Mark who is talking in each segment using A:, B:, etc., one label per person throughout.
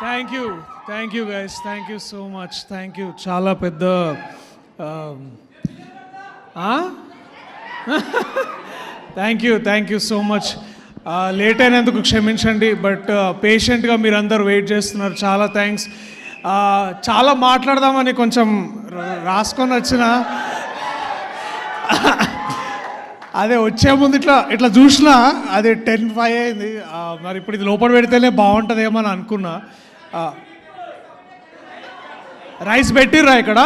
A: Thank you guys, thank you so much, thank you. చాలా పెద్ద thank you so much. Late అయినందుకు క్షమించండి, but పేషెంట్గా మీరందరూ వెయిట్ చేస్తున్నారు. చాలా థ్యాంక్స్. చాలా మాట్లాడదామని కొంచెం రాసుకొని వచ్చిన, అదే వచ్చే ముందు ఇట్లా చూసినా అది 10:05 అయింది. మరి ఇప్పుడు ఇది లోపల పెడితేనే బాగుంటుందేమో అని అనుకున్నా. రైస్ పెట్టిర్రా ఇక్కడ?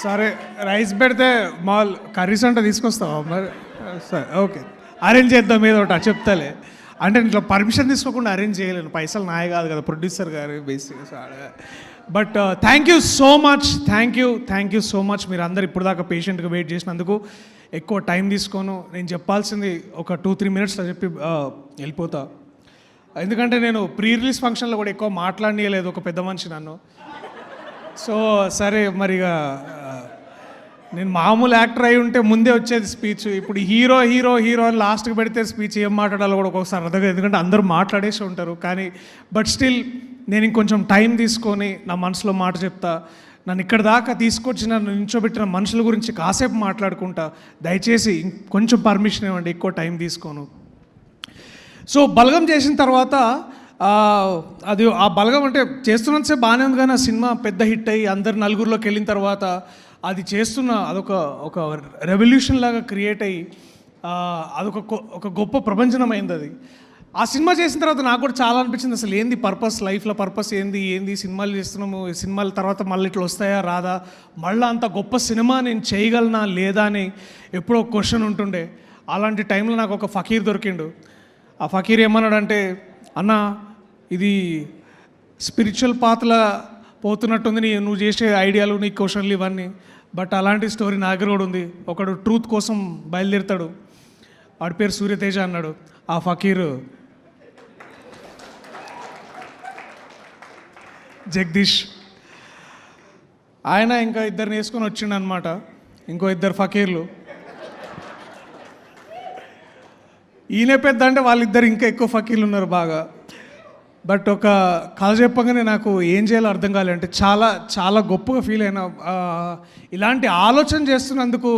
A: సరే, రైస్ పెడితే మాల్ కర్రీస్ అంటే తీసుకొస్తావా మరి? సరే, ఓకే, అరేంజ్ చేద్దాం ఏదో ఒకటి చెప్తాలే. అంటే ఇట్లా పర్మిషన్ తీసుకోకుండా అరేంజ్ చేయలేను, పైసలు నాయ కాదు కదా, ప్రొడ్యూసర్ గారు బేసిక్గా. But thank you so much, thank you so much. మీరు అందరు ఇప్పుడు దాకా పేషెంట్గా వెయిట్ చేసినందుకు. ఎక్కువ టైం తీసుకోను, నేను చెప్పాల్సింది ఒక 2-3 మినిట్స్లో చెప్పి వెళ్ళిపోతా. ఎందుకంటే నేను ప్రీ రిలీజ్ ఫంక్షన్లో కూడా ఎక్కువ మాట్లాడనీయలేదు ఒక పెద్ద మనిషి నన్ను. సో సరే, మరిగా నేను మామూలు యాక్టర్ అయి ఉంటే ముందే వచ్చేది స్పీచ్. ఇప్పుడు హీరో అని లాస్ట్కి పెడితే స్పీచ్ ఏం మాట్లాడాలో కూడా ఒక్కొక్కసారి అర్థం, ఎందుకంటే అందరూ మాట్లాడేసి ఉంటారు. కానీ బట్ స్టిల్ నేను ఇంకొంచెం టైం తీసుకొని నా మనసులో మాట చెప్తా. నన్ను ఇక్కడ దాకా తీసుకొచ్చి నన్ను నించోబెట్టిన మనుషుల గురించి కాసేపు మాట్లాడుకుంటా. దయచేసి కొంచెం పర్మిషన్ ఇవ్వండి, ఎక్కువ టైం తీసుకోను. సో బలగం చేసిన తర్వాత అది ఆ బలగం అంటే చేస్తున్నంతసేపు బాగానే ఉంది, కానీ ఆ సినిమా పెద్ద హిట్ అయ్యి అందరు నలుగురిలోకి వెళ్ళిన తర్వాత అది చేస్తున్న అదొక రెవల్యూషన్ లాగా క్రియేట్ అయ్యి ఒక గొప్ప ప్రపంచనం అయింది అది. ఆ సినిమా చేసిన తర్వాత నాకు కూడా చాలా అనిపించింది, అసలు ఏంది పర్పస్, లైఫ్లో పర్పస్ ఏంది సినిమాలు చేస్తున్నాము, సినిమాల తర్వాత మళ్ళీ ఇట్లా వస్తాయా రాదా, మళ్ళీ అంత గొప్ప సినిమా నేను చేయగలనా లేదా అని ఎప్పుడో క్వశ్చన్ ఉంటుండే. అలాంటి టైంలో నాకు ఒక ఫకీర్ దొరికిండు. ఆ ఫకీర్ ఏమన్నాడంటే, అన్న ఇది స్పిరిచువల్ పాత్రలా పోతున్నట్టుంది నువ్వు చేసే ఐడియాలు, నీ క్వశ్చన్లు ఇవన్నీ, బట్ అలాంటి స్టోరీ నా దగ్గర కూడా ఉంది. ఒకడు ట్రూత్ కోసం బయలుదేరుతాడు, వాడి పేరు సూర్యతేజ అన్నాడు. ఆ ఫకీర్ జగదీష్, ఆయన ఇంకా ఇద్దరిని వేసుకొని వచ్చిండు అనమాట, ఇంకో 2 ఫకీర్లు. ఈయన పెద్ద అంటే వాళ్ళిద్దరు ఇంకా ఎక్కువ ఫకీర్లు ఉన్నారు బాగా. బట్ ఒక కథ చెప్పగానే నాకు ఏం చేయాలో అర్థం కాలేదు. అంటే చాలా చాలా గొప్పగా ఫీల్ అయినా. ఇలాంటి ఆలోచన చేస్తున్నందుకు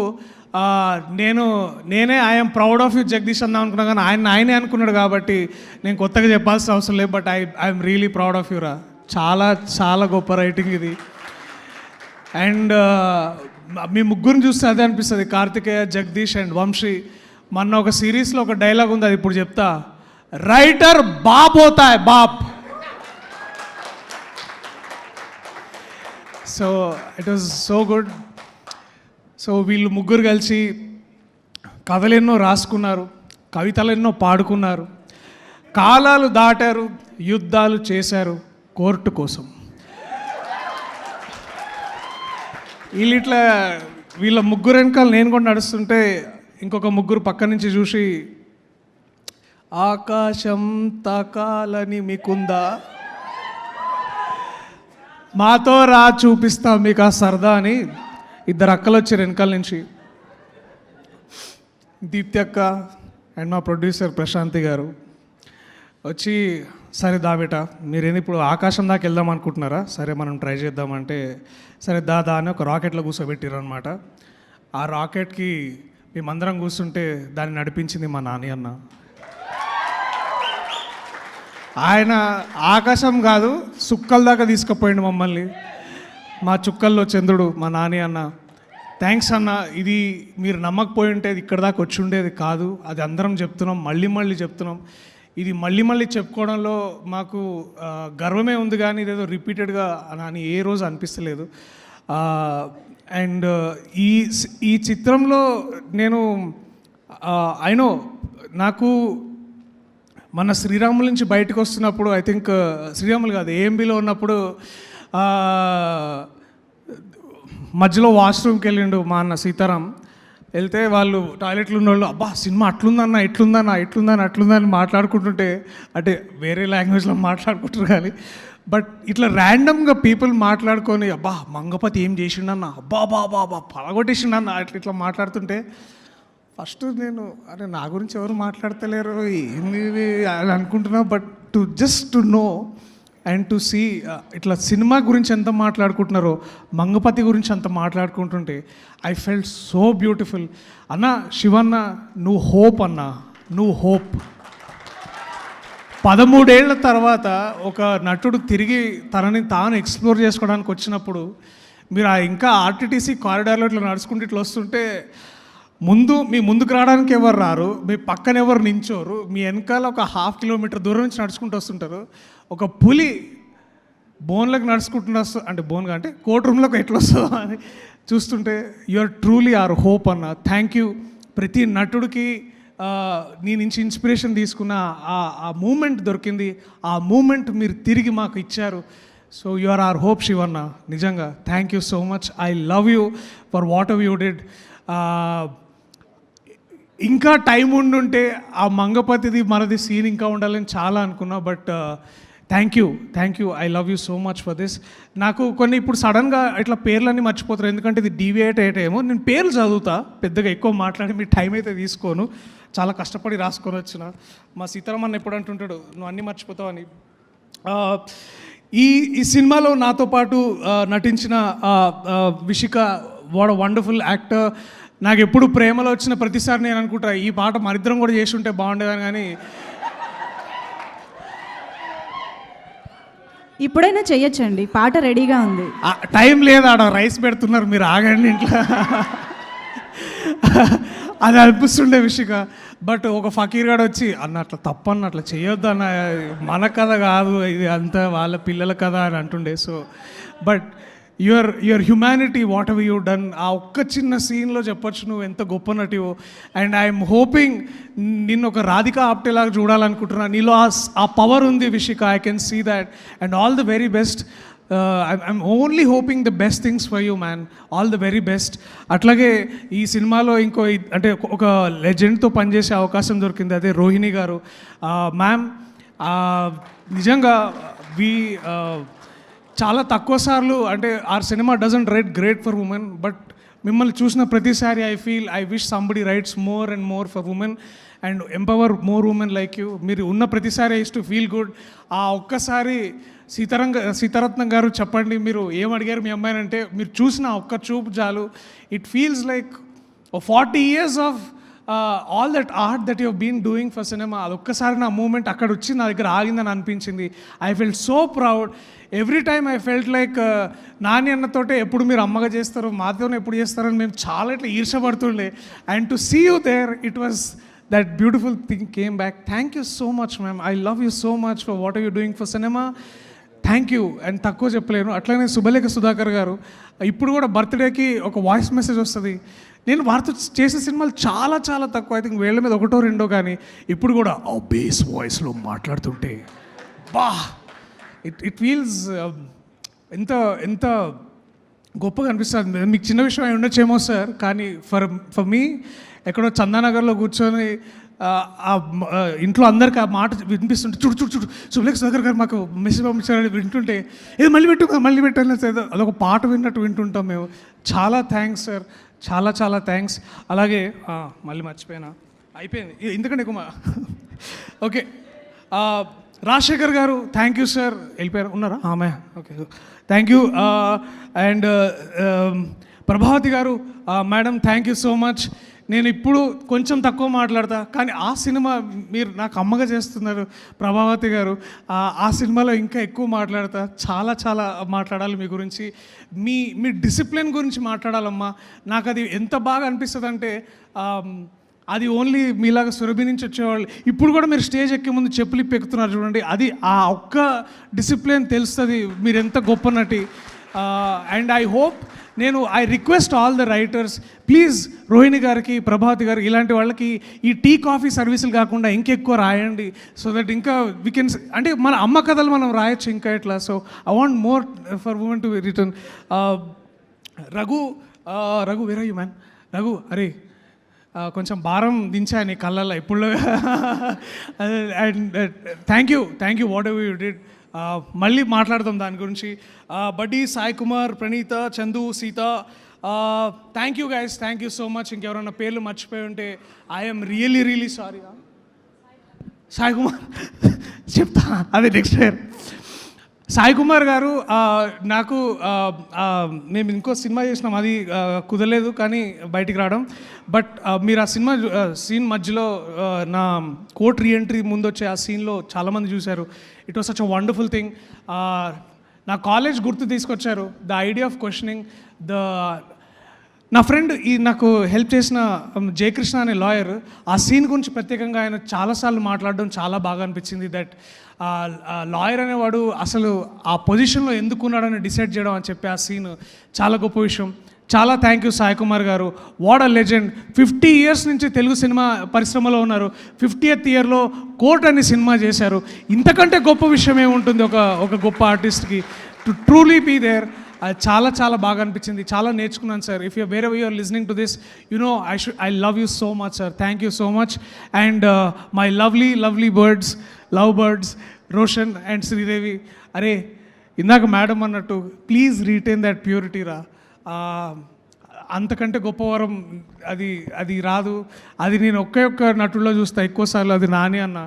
A: నేనే I'm proud of you Jagadish అందాం అనుకున్నా, కానీ ఆయనే అనుకున్నాడు కాబట్టి నేను కొత్తగా చెప్పాల్సిన అవసరం లేదు. But I'm really proud of you రా. చాలా చాలా గొప్ప రైటింగ్ ఇది. అండ్ మీ ముగ్గురిని చూస్తే అదే అనిపిస్తుంది, కార్తికేయ, జగదీష్ అండ్ వంశీ. మొన్న ఒక సిరీస్లో ఒక డైలాగ్ ఉంది, అది ఇప్పుడు చెప్తా. రైటర్ బాప్ హోతా హై, బాప్. So it was so good. So వీళ్ళు ముగ్గురు కలిసి కథలు ఎన్నో రాసుకున్నారు, కవితలు ఎన్నో పాడుకున్నారు, కాలాలు దాటారు, యుద్ధాలు చేశారు కోర్టు కోసం. వీళ్ళ ముగ్గురు వెనకాల నేను కూడా నడుస్తుంటే ఇంకొక ముగ్గురు పక్క నుంచి చూసి, ఆకాశం తాకాలని మీకుందా, మాతో రా చూపిస్తాం మీకు ఆ సరదా అని 2 అక్కలు వచ్చారు వెనకాల నుంచి. దీప్తి అక్క అండ్ మా ప్రొడ్యూసర్ ప్రశాంతి గారు వచ్చి, సరే దాబేట మీరేంది ఇప్పుడు ఆకాశం దాకా వెళ్దాం అనుకుంటున్నారా, సరే మనం ట్రై చేద్దామంటే, సరే దాదా అని ఒక రాకెట్లో కూర్చోబెట్టారు అనమాట. ఆ రాకెట్కి మేమందరం కూర్చుంటే దాన్ని నడిపించింది మా నాని అన్న. ఆయన ఆకాశం కాదు సుక్కల దాకా తీసుకుపోయిండు మమ్మల్ని. మా చుక్కల్లో చంద్రుడు మా నాని అన్న. థ్యాంక్స్ అన్న. ఇది మీరు నమ్మకపోయి ఉంటే ఇక్కడ దాకా వచ్చి ఉండేది కాదు. అది అందరం చెప్తున్నాం, మళ్ళీ చెప్తున్నాం. ఇది మళ్ళీ చెప్పుకోవడంలో మాకు గర్వమే ఉంది, కానీ ఇదేదో రిపీటెడ్గా అని ఏ రోజు అనిపిస్తలేదు. అండ్ ఈ చిత్రంలో నేను అయినో నాకు మన శ్రీరాముల నుంచి బయటకు వస్తున్నప్పుడు, ఐ థింక్ శ్రీరాములు కాదు ఏఎంబీలో ఉన్నప్పుడు మధ్యలో వాష్రూమ్కి వెళ్ళిండు మా అన్న సీతారాం. వెళ్తే వాళ్ళు టాయిలెట్లు ఉన్న వాళ్ళు, అబ్బా సినిమా అట్లుందన్న అట్లుందని మాట్లాడుకుంటుంటే, అంటే వేరే లాంగ్వేజ్లో మాట్లాడుకుంటారు కానీ, బట్ ఇట్లా ర్యాండమ్గా పీపుల్ మాట్లాడుకొని, అబ్బా మంగపతి ఏం చేసిండన్న, అబ్బా పలగొట్టేసిండన్న, ఇట్లా మాట్లాడుతుంటే ఫస్ట్ నేను అరే నా గురించి ఎవరు మాట్లాడతలేరు ఏంది అని అనుకుంటున్నా. But to know and to see ఇట్లా సినిమా గురించి ఎంత మాట్లాడుకుంటున్నారో మంగపతి గురించి అంత మాట్లాడుకుంటుంటే ఐ ఫెల్ట్ సో బ్యూటిఫుల్. అన్న శివన్న, నువ్వు హోప్ అన్న, నువ్వు హోప్. 13 ఏళ్ల తర్వాత ఒక నటుడు తిరిగి తనని తాను ఎక్స్ప్లోర్ చేసుకోవడానికి వచ్చినప్పుడు మీరు ఇంకా ఆర్టీటీసీ కారిడార్లో ఇట్లా నడుచుకుంటూ ఇట్లా వస్తుంటే మీ ముందుకు రావడానికి ఎవరు రారు, మీ పక్కన ఎవరు నించోరు, మీ వెనకాల ఒక 1/2 కిలోమీటర్ దూరం నుంచి నడుచుకుంటూ వస్తుంటారు. ఒక పులి బోన్లకు నడుచుకుంటున్న అంటే బోన్గా అంటే కోర్ట్ రూమ్లోకి ఎట్లా వస్తుందో అని చూస్తుంటే you are truly our hope అన్న. Thank you. ప్రతి నటుడికి నీ నుంచి ఇన్స్పిరేషన్ తీసుకున్న ఆ మూమెంట్ దొరికింది, ఆ మూమెంట్ మీరు తిరిగి మాకు ఇచ్చారు. So you are our hope Shivanna. నిజంగా thank you so much. I love you for whatever you did. ఇంకా టైం ఉండుంటే ఆ మంగపతిది మనది సీన్ ఇంకా ఉండాలని చాలా అనుకున్నా. But thank you. I love you so much for this. నాకు కొన్ని ఇప్పుడు సడన్గా ఇట్లా పేర్లన్నీ మర్చిపోతారు, ఎందుకంటే ఇది డీవియేట్ అయ్యేటేమో. నేను పేర్లు చదువుతా, పెద్దగా ఎక్కువ మాట్లాడి మీ టైం అయితే తీసుకోను. చాలా కష్టపడి రాసుకొని వచ్చిన. మా సీతారామన్న ఎప్పుడు అంటుంటాడు నువ్వు అన్నీ మర్చిపోతావు అని. ఈ సినిమాలో నాతో పాటు నటించిన విషిక, వాట్ వండర్ఫుల్ యాక్టర్. నాకు ఎప్పుడు ప్రేమలో వచ్చిన ప్రతిసారి నేను అనుకుంటా ఈ పాట మరిద్దరం కూడా చేసి ఉంటే బాగుండేదని, కానీ
B: ఇప్పుడైనా చెయ్యొచ్చండి, పాట రెడీగా ఉంది.
A: టైం లేదు, ఆడ రైస్ పెడుతున్నారు, మీరు ఆగండి ఇంట్లో. అది అనిపిస్తుండే విషిక. బట్ ఒక ఫకీర్ గాడు వచ్చి అన్న అట్లా తప్పన్న, అట్లా చేయొద్దు అన్న, మన కథ కాదు ఇది, అంతా వాళ్ళ పిల్లల కథ అని అంటుండే. So but your humanity, what ever you done, ఆ ఒక్క చిన్న సీన్లో చెప్పొచ్చు నువ్వు ఎంత గొప్ప నటివో. అండ్ ఐఎమ్ హోపింగ్ నిన్ను ఒక రాధికా ఆప్టేలాగా చూడాలనుకుంటున్నా. నీలో ఆ పవర్ ఉంది Vishika, I can see that. And all the very best. I'm only hoping the best things for you man. All the very best. అట్లాగే ఈ సినిమాలో ఇంకో అంటే ఒక లెజెండ్తో పనిచేసే అవకాశం దొరికింది, అదే రోహిణి గారు. మ్యామ్ నిజంగా చాలా తక్కువ సార్లు అంటే our cinema doesn't write great for women, but మిమ్మల్ని చూసిన ప్రతిసారి I wish somebody writes more and more for women and empower more women like you. మీరు ఉన్న ప్రతిసారి ఐస్ టు ఫీల్ గుడ్. ఆ ఒక్కసారి సీతారత్నం గారు చెప్పండి, మీరు ఏమడిగారు మీ అమ్మాయిని అంటే, మీరు చూసిన ఒక్క చూపు చాలు, it feels like 40 years of all that art that you been doing for cinema. అదొక్కసారి నా మూమెంట్ అక్కడ వచ్చి నా దగ్గర ఆగిందని అనిపించింది. I felt so proud. Every time I felt like Nani అన్నతోటే ఎప్పుడు మీరు అమ్మగా చేస్తారు, మాతోనే ఎప్పుడు చేస్తారని మేము చాలా ఇట్లా ఈర్షపడుతుండే. And to see you there, it was that beautiful thing came back. Thank you so much ma'am. I love you so much for what are you doing for cinema. Thank you. And తక్కువ చెప్పలేను. అట్లనే శుభలేఖ సుధాకర్ గారు ఇప్పుడు కూడా బర్త్డేకి ఒక voice message వస్తుంది. నేను వారితో చేసే సినిమాలు చాలా చాలా తక్కువ, ఐ థింక్ వేళ్ళ మీద 1 or 2, కానీ ఇప్పుడు కూడా ఆ బేస్ వాయిస్లో మాట్లాడుతుంటే బా ఇట్ ఫీల్స్ ఎంత గొప్పగా అనిపిస్తుంది. మీకు చిన్న విషయం అయి ఉండొచ్చేమో సార్, కానీ ఫర్ మీ ఎక్కడో చందానగర్లో కూర్చొని ఇంట్లో అందరికి ఆ మాట వినిపిస్తుంటే చూడు శుభలేఖ సుధాకర్ గారు మాకు మెసేజ్ పంపించారని వింటుంటే ఏదో మళ్ళీ పెట్టాలని అదొక పాట విన్నట్టు వింటుంటాం మేము. చాలా థ్యాంక్స్ సార్, చాలా థ్యాంక్స్. అలాగే మళ్ళీ మర్చిపోయినా, అయిపోయింది ఎందుకంటే ఎక్కువ. ఓకే, రాజశేఖర్ గారు థ్యాంక్ యూ సార్. వెళ్ళిపోయారు, ఉన్నారా? Okay, thank you. And Prabhavati garu madam thank you so much. నేను ఇప్పుడు కొంచెం తక్కువ మాట్లాడతా, కానీ ఆ సినిమా మీరు నాకు అమ్మగా చేస్తున్నారు ప్రభావతి గారు. ఆ సినిమాలో ఇంకా ఎక్కువ మాట్లాడతా, చాలా మాట్లాడాలి మీ గురించి. మీ డిసిప్లిన్ గురించి మాట్లాడాలమ్మా. నాకు అది ఎంత బాగా అనిపిస్తుంది అంటే, అది ఓన్లీ మీలాగా సురభి నుంచి వచ్చేవాళ్ళు ఇప్పుడు కూడా మీరు స్టేజ్ ఎక్కే ముందు చెప్పులు ఎక్కుతున్నారు చూడండి, అది ఆ ఒక్క డిసిప్లిన్ తెలుస్తుంది మీరు ఎంత గొప్ప నటి. And I request all the writers, please Rohini గారికి, ప్రభావతి గారికి, ఇలాంటి వాళ్ళకి ఈ టీ కాఫీ సర్వీసులు కాకుండా ఇంకెక్కువ రాయండి. సో దట్ ఇంకా వీ కెన్, అంటే మన అమ్మ కథలు మనం రాయొచ్చు ఇంకా ఇట్లా. So I want more for women to return. Raghu where are you man? Raghu, అరే కొంచెం భారం దించా నీ కళ్ళల్లో ఇప్పుడు. And thank you whatever you did. మళ్ళీ మాట్లాడదాం దాని గురించి. Buddy, Sai Kumar, Praneetha, Chandu, Sita, thank you guys, thank you so much. ఇంకెవరైనా పేర్లు మర్చిపోయి ఉంటే ఐఎమ్ రియలీ సారీ. చెప్తా అది నెక్స్ట్ ఇయర్. సాయి కుమార్ గారు నాకు మేము ఇంకో సినిమా చేసినాం, అది కుదరలేదు కానీ బయటికి రావడం. బట్ మీరు ఆ సినిమా సీన్ మధ్యలో నా కోర్ట్ రీఎంట్రీ ముందు వచ్చే ఆ సీన్లో చాలామంది చూశారు. It was such a wonderful thing. నా కాలేజ్ గుర్తు తీసుకొచ్చారు. ద ఐడియా ఆఫ్ క్వశ్చనింగ్ నా ఫ్రెండ్ నాకు హెల్ప్ చేసిన జయకృష్ణ అనే లాయర్, ఆ సీన్ గురించి ప్రత్యేకంగా ఆయన చాలాసార్లు మాట్లాడడం చాలా బాగా అనిపించింది. దట్ లాయర్ అనేవాడు అసలు ఆ పొజిషన్లో ఎందుకు ఉన్నాడని డిసైడ్ చేయడం అని చెప్పి ఆ సీన్ చాలా గొప్ప విషయం. చాలా థ్యాంక్ యూ సాయి కుమార్ గారు. What a legend. 50 years నుంచి తెలుగు సినిమా పరిశ్రమలో ఉన్నారు. 50th yearలో కోర్ట్ అనే సినిమా చేశారు. ఇంతకంటే గొప్ప విషయం ఏముంటుంది ఒక గొప్ప ఆర్టిస్ట్కి. To truly be there. అది చాలా చాలా బాగా అనిపించింది. చాలా నేర్చుకున్నాను sir. If you wherever you're listening to this, I love you so much sir. Thank you so much. And my lovely love birds Roshan and Sridevi. అరే ఇందాక మేడం అన్నట్టు ప్లీజ్ రీటైన్ దట్ ప్యూరిటీ రా. అంతకంటే గొప్ప వరం అది రాదు. అది నేను ఒక్క నటుల్లో చూస్తా ఎక్కువసార్లు, అది నాని అన్న.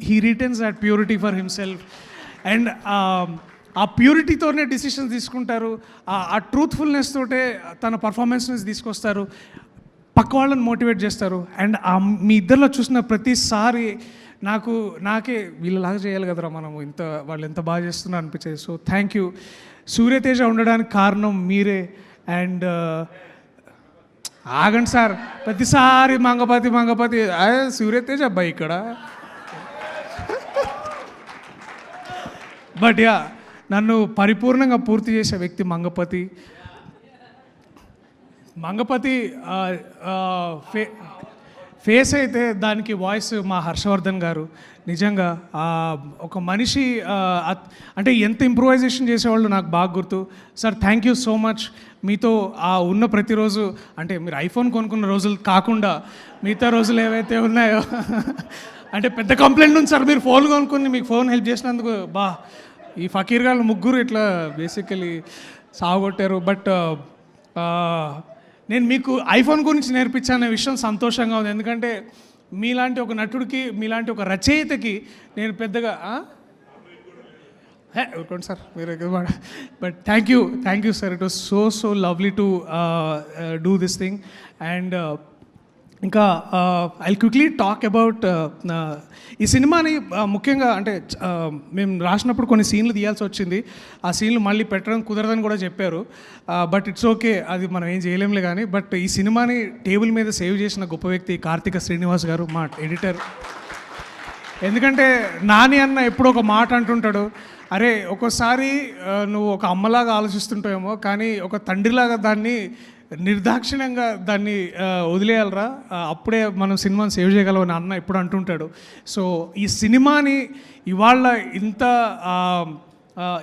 A: He retains that purity for himself. And ఆ ప్యూరిటీతోనే డిసిషన్స్ తీసుకుంటారు. ఆ ట్రూత్ఫుల్నెస్ తోటే తన పర్ఫార్మెన్స్ని తీసుకొస్తారు, పక్క వాళ్ళని మోటివేట్ చేస్తారు. అండ్ మీ ఇద్దరిలో చూసిన ప్రతిసారి నాకే వీళ్ళలాగా చేయాలి కదరా మనము, వాళ్ళు ఎంత బాగా చేస్తున్నారు అనిపించేది. So thank you. సూర్యతేజ ఉండడానికి కారణం మీరే. అండ్ ఆగండి సార్, ప్రతిసారి మంగపతి సూర్యతేజ అబ్బాయి ఇక్కడ. బట్ యా, నన్ను పరిపూర్ణంగా పూర్తి చేసే వ్యక్తి మంగపతి. ఫేస్ అయితే దానికి వాయిస్ మా హర్షవర్ధన్ గారు. నిజంగా ఒక మనిషి అంటే ఎంత ఇంప్రూవైజేషన్ చేసేవాళ్ళు నాకు బాగా గుర్తు. Sir thank you so much. మీతో ఉన్న ప్రతిరోజు, అంటే మీరు ఐఫోన్ కొనుక్కున్న రోజులు కాకుండా మిగతా రోజులు ఏవైతే ఉన్నాయో అంటే పెద్ద కంప్లైంట్ ఉంది సార్, మీరు ఫోన్ కొనుక్కుని మీకు ఫోన్ హెల్ప్ చేసినందుకు ఈ ఫకీర్ గారు ముగ్గురు ఇట్లా బేసికలీ సాగొట్టారు. బట్ నేను మీకు ఐఫోన్ గురించి నేర్పించానే విషయం సంతోషంగా ఉంది. ఎందుకంటే మీలాంటి ఒక నటుడికి, మీలాంటి ఒక రచయితకి నేను పెద్దగా ఊరుకోండి సార్ మీరు. But thank you sir. It was so lovely to do this thing. And ఇంకా ఐ క్విక్లీ టాక్ అబౌట్ ఈ సినిమాని. ముఖ్యంగా అంటే మేము రాసినప్పుడు కొన్ని సీన్లు తీయాల్సి వచ్చింది. ఆ సీన్లు మళ్ళీ పెట్టడం కుదరదని కూడా చెప్పారు. బట్ ఇట్స్ ఓకే, అది మనం ఏం చేయలేంలే కానీ. బట్ ఈ సినిమాని టేబుల్ మీద సేవ్ చేసిన గొప్ప వ్యక్తి కార్తిక శ్రీనివాస్ గారు, మా ఎడిటర్. ఎందుకంటే నాని అన్న ఎప్పుడో ఒక మాట అంటుంటాడు, అరే ఒక్కోసారి నువ్వు ఒక అమ్మలాగా ఆలోచిస్తుంటావేమో కానీ ఒక తండ్రిలాగా దాన్ని నిర్దాక్షిణ్యంగా దాన్ని వదిలేయాలరా, అప్పుడే మనం సినిమాని సేవ్ చేయగలం అని అన్న ఎప్పుడు అంటుంటాడు. సో ఈ సినిమాని ఇవాళ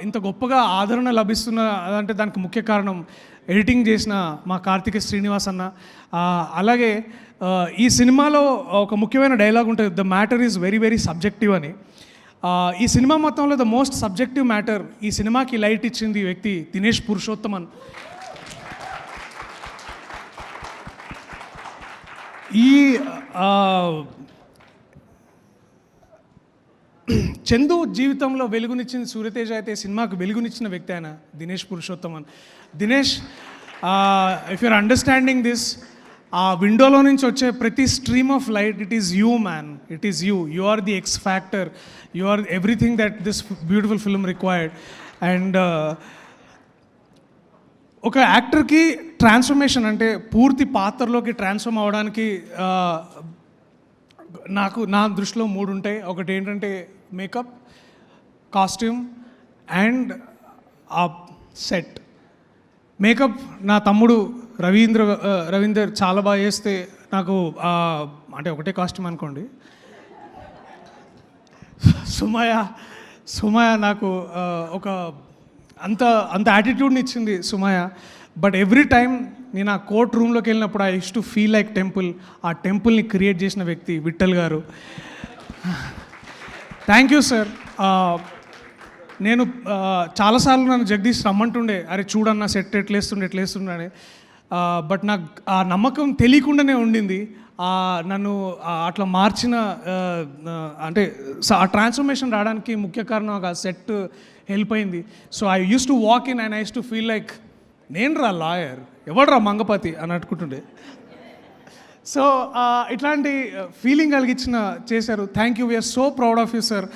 A: ఇంత గొప్పగా ఆదరణ లభిస్తున్న అంటే దానికి ముఖ్య కారణం ఎడిటింగ్ చేసిన మా కార్తిక శ్రీనివాస్ అన్న. అలాగే ఈ సినిమాలో ఒక ముఖ్యమైన డైలాగ్ ఉంటుంది, the matter is very subjective అని. ఈ సినిమా మొత్తంలో ద మోస్ట్ సబ్జెక్టివ్ మ్యాటర్, ఈ సినిమాకి లైట్ ఇచ్చింది వ్యక్తి దినేష్ పురుషోత్తమన్. ఈ చందు జీవితంలో వెలుగునిచ్చింది సూర్యతేజ అయితే సినిమాకు వెలుగునిచ్చిన వ్యక్తి ఆయన Dinesh Purushothaman. Dinesh, if you're understanding this, ఆ విండోలో నుంచి వచ్చే ప్రతి stream of light, it is you man, it is you are the X factor, you are everything that this beautiful film required. And ఒక యాక్టర్కి ట్రాన్స్ఫర్మేషన్ అంటే పూర్తి పాత్రలోకి ట్రాన్స్ఫార్మ్ అవ్వడానికి నా దృష్టిలో 3 ఉంటాయి. ఒకటి ఏంటంటే మేకప్, కాస్ట్యూమ్ అండ్ ఆ సెట్. మేకప్ నా తమ్ముడు రవీందర్ చాలా బాగా చేస్తే నాకు అంటే ఒకటే కాస్ట్యూమ్ అనుకోండి. సుమయ నాకు ఒక అంత యాటిట్యూడ్ని ఇచ్చింది సుమయ. బట్ ఎవ్రీ టైం నేను ఆ కోర్ట్ రూమ్లోకి వెళ్ళినప్పుడు I use to feel like temple. ఆ టెంపుల్ని క్రియేట్ చేసిన వ్యక్తి విఠల్ గారు. Thank you sir. నేను చాలాసార్లు నన్ను జగదీష్ రమ్మంటుండే, అరే చూడన్నా సెట్ ఎట్లేస్తుండే అని. బట్ నాకు ఆ నమ్మకం తెలియకుండానే ఉండింది. నన్ను అట్లా మార్చిన అంటే ఆ ట్రాన్స్ఫర్మేషన్ రావడానికి ముఖ్య కారణం ఆ సెట్ హెల్ప్ అయింది. So I use to walk in and I use to feel like నేను రా లాయర్, ఎవడ్రా మంగపతి అని అనుకుంటుండే. సో ఇట్లాంటి ఫీలింగ్ కలిగించిన చేశారు. Thank you, we're so proud of you sir.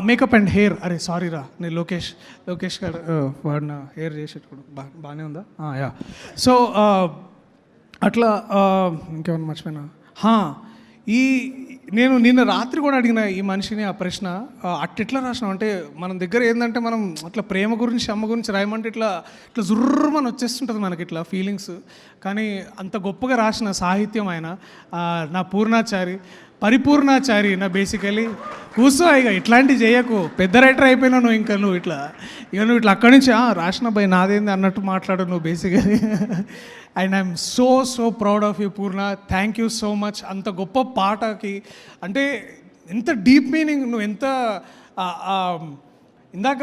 A: Makeup and hair, అరే సారీ రా, నేను లోకేష్ గారు వాడిన హెయిర్ చేసేటప్పుడు బాగానే ఉందా? యా. సో అట్లా ఇంకేమన్నా మర్చిపోయినా, నేను నిన్న రాత్రి కూడా అడిగిన ఈ మనిషిని ఆ ప్రశ్న, అట్టెట్లా రాసినాం అంటే మన దగ్గర ఏంటంటే మనం అట్లా ప్రేమ గురించి అమ్మ గురించి రాయమంటే ఇట్లా జుర్రమని వచ్చేస్తుంటుంది మనకి ఇట్లా ఫీలింగ్స్. కానీ అంత గొప్పగా రాసిన సాహిత్యం ఆయన, నా పూర్ణాచారి, పరిపూర్ణాచారి నా బేసికలీ. కూర్చో ఇక ఇట్లాంటివి చేయకు, పెద్ద రైటర్ అయిపోయినా నువ్వు, ఇంకా నువ్వు ఇట్లా అక్కడి నుంచి రాసిన భయ్ నాదేంది అన్నట్టు మాట్లాడు నువ్వు basically. And I'm so proud of you Purna, thank you so much. అంత గొప్ప పాటకి అంటే ఎంత డీప్ మీనింగ్, నువ్వు ఎంత ఇందాక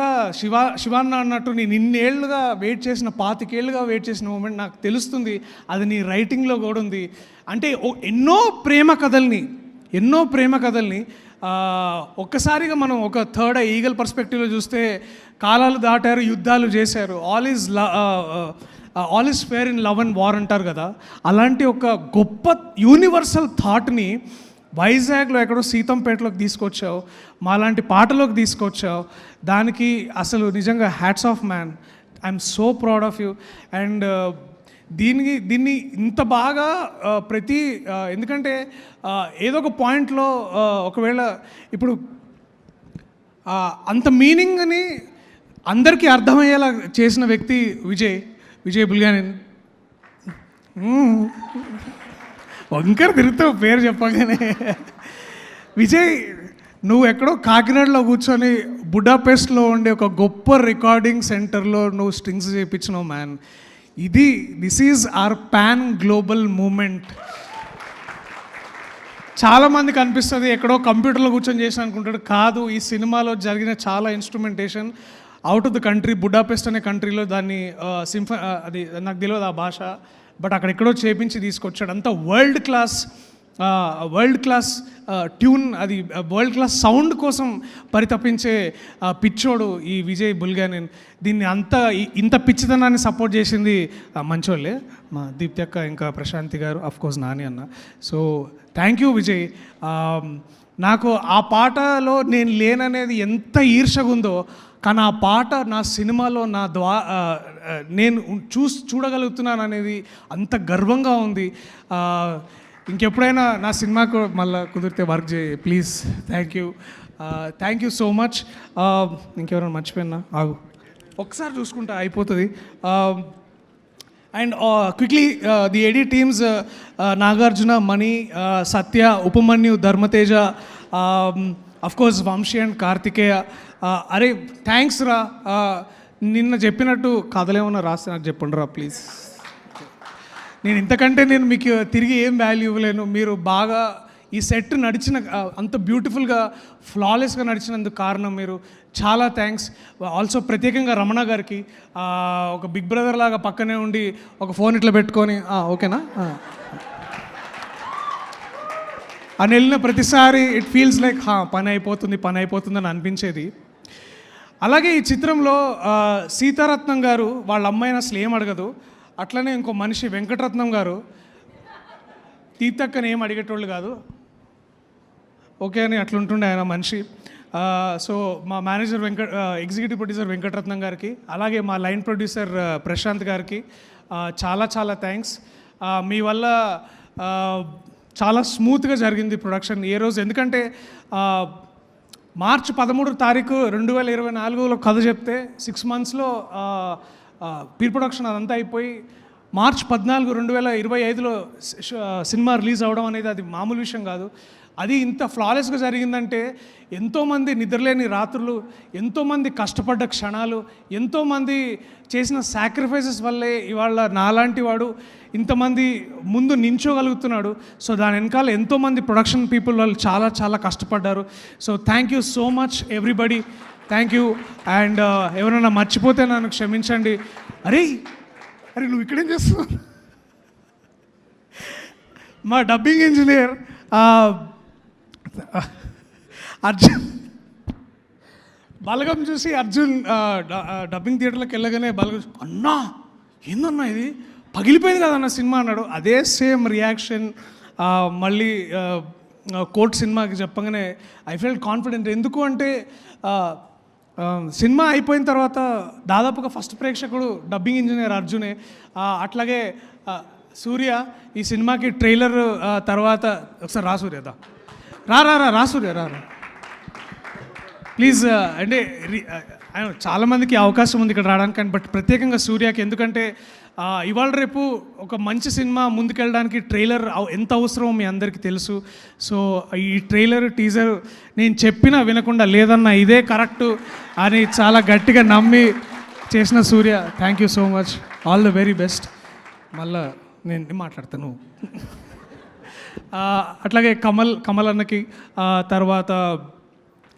A: శివాన్న అన్నట్టు నేను ఇన్నేళ్లుగా వెయిట్ చేసిన 25 ఏళ్ళుగా వెయిట్ చేసిన మూమెంట్ నాకు తెలుస్తుంది, అది నీ రైటింగ్లో కూడా ఉంది. అంటే ఎన్నో ప్రేమ కథల్ని ఒక్కసారిగా మనం ఒక థర్డ్ ఈగల్ పర్స్పెక్టివ్లో చూస్తే కాలాలు దాటారు, యుద్ధాలు చేశారు, all is fair in love and war అంటారు కదా. అలాంటి ఒక గొప్ప యూనివర్సల్ థాట్ని వైజాగ్లో ఎక్కడో సీతంపేటలోకి తీసుకొచ్చావు, మాలాంటి పాటలోకి తీసుకొచ్చావు. దానికి అసలు నిజంగా hats off man. I'm so proud of you. And దీన్ని ఇంత బాగా ఎందుకంటే ఏదో ఒక పాయింట్లో ఒకవేళ ఇప్పుడు అంత మీనింగ్ని అందరికీ అర్థమయ్యేలా చేసిన వ్యక్తి విజయ్ బుల్గానిన్. వంకర తిరుగుతావు పేరు చెప్పగానే. విజయ్, నువ్వు ఎక్కడో కాకినాడలో కూర్చొని బుడాపెస్ట్లో ఉండే ఒక గొప్ప రికార్డింగ్ సెంటర్లో నువ్వు స్ట్రింగ్స్ చేయించినావు man. This is our pan global moment. చాలామందికి అనిపిస్తుంది ఎక్కడో కంప్యూటర్లో కూర్చొని చేసిన అనుకుంటాడు, కాదు, ఈ సినిమాలో జరిగిన చాలా instrumentation out of the country, Budapest అనే కంట్రీలో దాన్ని అది నాకు తెలియదు ఆ భాష, బట్ అక్కడెక్కడో చేపించి తీసుకొచ్చాడు. అంత వరల్డ్ క్లాస్ ట్యూన్, అది వరల్డ్ క్లాస్ సౌండ్ కోసం పరితపించే పిచ్చోడు ఈ విజయ్ బుల్గానిన్. దీన్ని ఇంత పిచ్చితనాన్ని సపోర్ట్ చేసింది మంచోళ్ళే, మా దీప్తి అక్క, ఇంకా ప్రశాంతి గారు, అఫ్కోర్స్ నాని అన్న. So thank you Vijay. నాకు ఆ పాటలో నేను లేననేది ఎంత ఈర్షగా ఉందో, కానీ ఆ పాట నా సినిమాలో నేను చూడగలుగుతున్నాను అనేది అంత గర్వంగా ఉంది. ఇంకెప్పుడైనా నా సినిమాకు మళ్ళీ కుదిరితే వర్క్ చేయి please. Thank you so much. ఇంకెవరైనా మర్చిపోయినా ఆగు, ఒకసారి చూసుకుంటా అయిపోతుంది. And quickly the AD teams, Nagarjuna, Mani, Satya, Upamanyu, Dharmateja, of course Vamsi and Karthikeya. అరే థ్యాంక్స్ రా. నిన్న చెప్పినట్టు కథలేమన్నా రాస్తే నాకు చెప్పండి రా ప్లీజ్. నేను ఇంతకంటే మీకు తిరిగి ఏం వాల్యూ ఇవ్వలేను. మీరు బాగా ఈ సెట్ నడిచిన అంత బ్యూటిఫుల్గా ఫ్లాలెస్గా నడిచినందుకు కారణం మీరు. చాలా థ్యాంక్స్. ఆల్సో ప్రత్యేకంగా రమణ గారికి, ఒక బిగ్ బ్రదర్ లాగా పక్కనే ఉండి ఒక ఫోన్ ఇట్లా పెట్టుకొని ఓకేనా అని వెళ్ళిన ప్రతిసారి ఇట్ ఫీల్స్ లైక్ పని అయిపోతుంది అని అనిపించేది. అలాగే ఈ చిత్రంలో సీతారత్నం గారు వాళ్ళ అమ్మాయిని అసలు ఏం అడగదు. అట్లనే ఇంకో మనిషి వెంకటరత్నం గారు తీర్థక్కని ఏం అడిగేటోళ్ళు కాదు, ఓకే అని అట్లుంటుండే ఆయన మనిషి. సో మా మేనేజర్ ఎగ్జిక్యూటివ్ ప్రొడ్యూసర్ వెంకటరత్నం గారికి, అలాగే మా లైన్ ప్రొడ్యూసర్ ప్రశాంత్ గారికి చాలా థ్యాంక్స్. మీ వల్ల చాలా స్మూత్గా జరిగింది ప్రొడక్షన్ ఏ రోజు. ఎందుకంటే మార్చి 13 2024లో కథ చెప్తే 6 monthsలో ప్రీ ప్రొడక్షన్ అదంతా అయిపోయి మార్చ్ 14 2025లో సినిమా రిలీజ్ అవ్వడం అనేది అది మామూలు విషయం కాదు. అది ఇంత ఫ్లాలెస్గా జరిగిందంటే ఎంతోమంది నిద్రలేని రాత్రులు, ఎంతోమంది కష్టపడ్డ క్షణాలు, ఎంతోమంది చేసిన సాక్రిఫైసెస్ వల్లే ఇవాళ నాలాంటి వాడు ఇంతమంది ముందు నించోగలుగుతున్నాడు. సో దాని వెనకాల ఎంతోమంది ప్రొడక్షన్ పీపుల్ వాళ్ళు చాలా కష్టపడ్డారు. So thank you so much everybody, thank you. And ఎవరైనా మర్చిపోతే నన్ను క్షమించండి. అరే అరే నువ్వు ఇక్కడేం చేస్తున్నావు? మా డబ్బింగ్ ఇంజనీర్ అర్జున్ బలగం చూసి అర్జున్ డబ్బింగ్ థియేటర్లోకి వెళ్ళగానే బలగం అన్నా ఏందన్నా ఇది పగిలిపోయింది కదన్న సినిమా అన్నాడు. అదే సేమ్ రియాక్షన్ మళ్ళీ కోర్ట్ సినిమాకి చెప్పగానే ఐ ఫెల్ట్ కాన్ఫిడెంట్. ఎందుకు అంటే సినిమా అయిపోయిన తర్వాత దాదాపుగా ఫస్ట్ ప్రేక్షకుడు డబ్బింగ్ ఇంజనీర్ అర్జునే. అట్లాగే సూర్య ఈ సినిమాకి ట్రైలర్ తర్వాత ఒకసారి రా సూర్య రా సూర్య రా ప్లీజ్. అంటే చాలామందికి అవకాశం ఉంది ఇక్కడ రావడానికి, కానీ బట్ ప్రత్యేకంగా సూర్యకి ఎందుకంటే ఇవాళ రేపు ఒక మంచి సినిమా ముందుకెళ్ళడానికి ట్రైలర్ ఎంత అవసరమో మీ అందరికీ తెలుసు. సో ఈ ట్రైలర్ టీజర్ నేను చెప్పినా వినకుండా లేదన్నా ఇదే కరెక్టు అని చాలా గట్టిగా నమ్మి చేసిన Surya, thank you so much, all the very best. మళ్ళా నేను మాట్లాడతాను. అట్లాగే కమల్ అన్నకి తర్వాత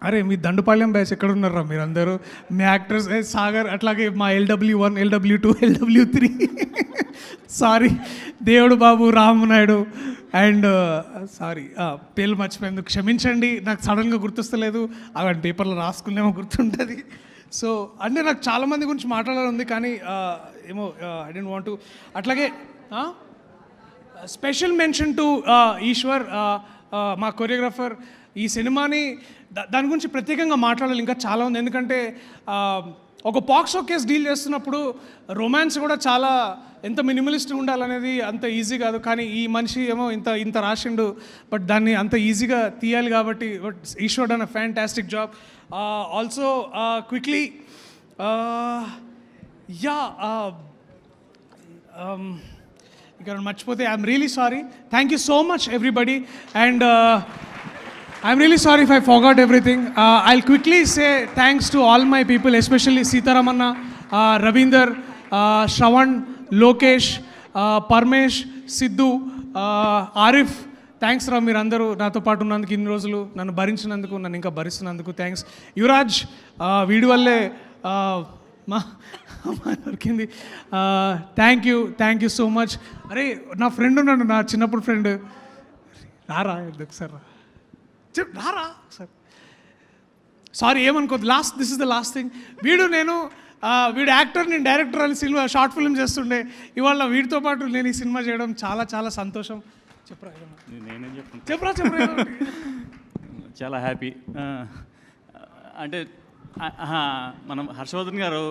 A: అరే మీ దండుపాళ్యం బ్యాచ్ ఎక్కడ ఉన్నారా మీరందరూ, మీ యాక్టర్స్ సాగర్, అట్లాగే మా LW1 LW2 LW3 సారీ దేవుడు బాబు రామనాయుడు అండ్ సారీ పేర్లు మర్చిపోయేందుకు క్షమించండి, నాకు సడన్గా గుర్తొస్తలేదు, అవన్నీ పేపర్లో రాసుకునేమో గుర్తుంటుంది. సో అంటే నాకు చాలామంది గురించి మాట్లాడాలని ఉంది కానీ ఏమో ఐ డోంట్ వాంట్ టు. అట్లాగే స్పెషల్ మెన్షన్ టు ఈశ్వర్ మా కొరియోగ్రాఫర్. ఈ సినిమాని దాని గురించి ప్రత్యేకంగా మాట్లాడాలి, ఇంకా చాలా ఉంది. ఎందుకంటే ఒక పాక్సో కేసు డీల్ చేస్తున్నప్పుడు రొమాన్స్ కూడా చాలా ఎంత మినిమలిస్ట్గా ఉండాలనేది అంత ఈజీ కాదు. కానీ ఈ మనిషి ఏమో ఇంత రాసిండు, బట్ దాన్ని అంత ఈజీగా తీయాలి కాబట్టి but Eshwar done a fantastic job. Also quickly ఇక్కడ మర్చిపోతే I'm really sorry. Thank you so much everybody and I'm really sorry if I forgot everything. I'll quickly say thanks to all my people, especially Sitaramanna, Ravinder, Shravan, Lokesh, Parmesh, Sidhu, Arif. Thanks రా మీరందరూ నాతో పాటు ఉన్నందుకు, ఇన్ని రోజులు నన్ను భరించినందుకు, నన్ను ఇంకా భరిస్తున్నందుకు థ్యాంక్స్. యువరాజ్ వీడి వల్లే మా దొరికింది. Thank you so much. అరే నా ఫ్రెండ్ ఉన్నాడు, నా చిన్నప్పుడు ఫ్రెండ్, రారా ఒకసారి రారా సార్. సారీ ఏమనుకోద్దు, this is the last thing. వీడు యాక్టర్, నేను డైరెక్టర్ అని సినిమా షార్ట్ ఫిల్మ్ చేస్తుండే. ఇవాళ వీడితో పాటు నేను ఈ సినిమా చేయడం చాలా చాలా సంతోషం. చెప్పరా
C: చాలా హ్యాపీ. అంటే మనం హర్షవర్ధన్ గారు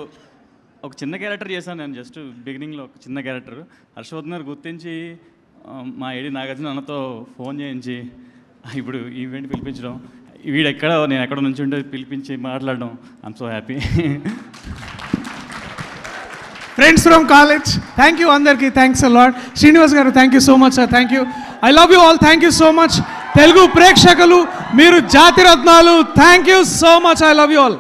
C: ఒక చిన్న క్యారెక్టర్ చేశాను నేను, జస్ట్ బిగినింగ్లో ఒక చిన్న క్యారెక్టర్. హర్షవర్ధన్ గారు గుర్తించి మా ఏడి నాగార్జున అన్నతో ఫోన్ చేయించి ఇప్పుడు ఈవెంట్ పిలిపించడం, వీడెక్కడ నేను ఎక్కడ నుంచి ఉంటే పిలిపించి మాట్లాడడం, I'm so happy.
A: Friends from college, thank you అందరికీ, థ్యాంక్స్ అ లాట్. శ్రీనివాస్ గారు thank you so much sir, thank you. I love you all, thank you so much. Telugu ప్రేక్షకులు మీరు జాతి రత్నాలు, thank you so much, I love you all.